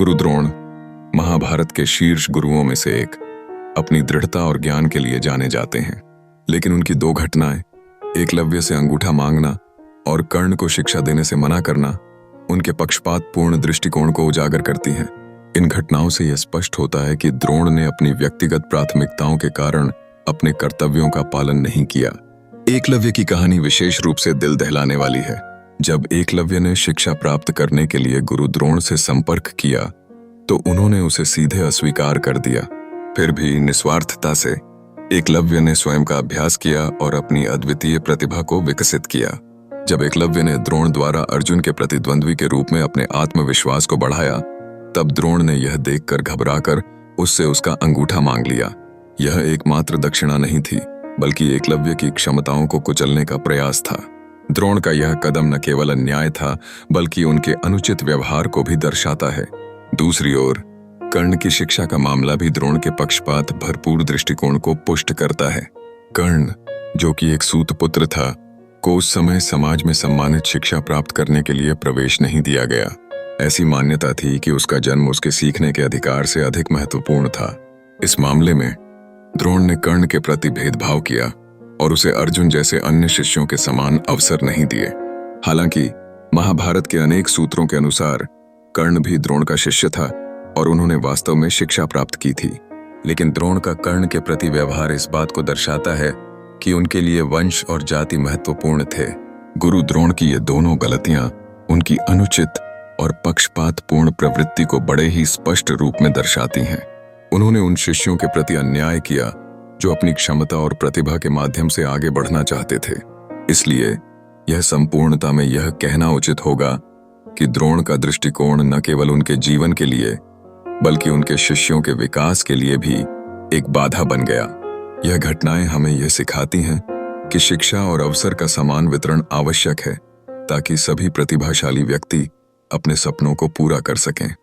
गुरु द्रोण महाभारत के शीर्ष गुरुओं में से एक, अपनी दृढ़ता और ज्ञान के लिए जाने जाते हैं। लेकिन उनकी दो घटनाएं, एकलव्य से अंगूठा मांगना और कर्ण को शिक्षा देने से मना करना, उनके पक्षपातपूर्ण दृष्टिकोण को उजागर करती हैं। इन घटनाओं से यह स्पष्ट होता है कि द्रोण ने अपनी व्यक्तिगत प्राथमिकताओं के कारण अपने कर्तव्यों का पालन नहीं किया। एकलव्य की कहानी विशेष रूप से दिल दहलाने वाली है। जब एकलव्य ने शिक्षा प्राप्त करने के लिए गुरु द्रोण से संपर्क किया तो उन्होंने उसे सीधे अस्वीकार कर दिया। फिर भी निस्वार्थता से एकलव्य ने स्वयं का अभ्यास किया और अपनी अद्वितीय प्रतिभा को विकसित किया। जब एकलव्य ने द्रोण द्वारा अर्जुन के प्रतिद्वंद्वी के रूप में अपने आत्मविश्वास को बढ़ाया, तब द्रोण ने यह देखकर घबराकर उससे उसका अंगूठा मांग लिया। यह एकमात्र दक्षिणा नहीं थी, बल्कि एकलव्य की क्षमताओं को कुचलने का प्रयास था। द्रोण का यह कदम न केवल अन्याय था, बल्कि उनके अनुचित व्यवहार को भी दर्शाता है। दूसरी ओर कर्ण की शिक्षा का मामला भी द्रोण के पक्षपात भरपूर दृष्टिकोण को पुष्ट करता है। कर्ण, जो कि एक सूत पुत्र था, को उस समय समाज में सम्मानित शिक्षा प्राप्त करने के लिए प्रवेश नहीं दिया गया। ऐसी मान्यता थी कि उसका जन्म उसके सीखने के अधिकार से अधिक महत्वपूर्ण था। इस मामले में द्रोण ने कर्ण के प्रति भेदभाव किया और उसे अर्जुन जैसे अन्य शिष्यों के समान अवसर नहीं दिए। हालांकि महाभारत के अनेक सूत्रों के अनुसार कर्ण भी द्रोण का शिष्य था और उन्होंने वास्तव में शिक्षा प्राप्त की थी। लेकिन द्रोण का कर्ण के प्रति व्यवहार इस बात को दर्शाता है कि उनके लिए वंश और जाति महत्वपूर्ण थे। गुरु द्रोण की ये दोनों गलतियां उनकी अनुचित और पक्षपातपूर्ण प्रवृत्ति को बड़े ही स्पष्ट रूप में दर्शाती हैं। उन्होंने उन शिष्यों के प्रति अन्याय किया जो अपनी क्षमता और प्रतिभा के माध्यम से आगे बढ़ना चाहते थे। इसलिए यह संपूर्णता में यह कहना उचित होगा कि द्रोण का दृष्टिकोण न केवल उनके जीवन के लिए, बल्कि उनके शिष्यों के विकास के लिए भी एक बाधा बन गया। यह घटनाएं हमें यह सिखाती हैं कि शिक्षा और अवसर का समान वितरण आवश्यक है, ताकि सभी प्रतिभाशाली व्यक्ति अपने सपनों को पूरा कर सकें।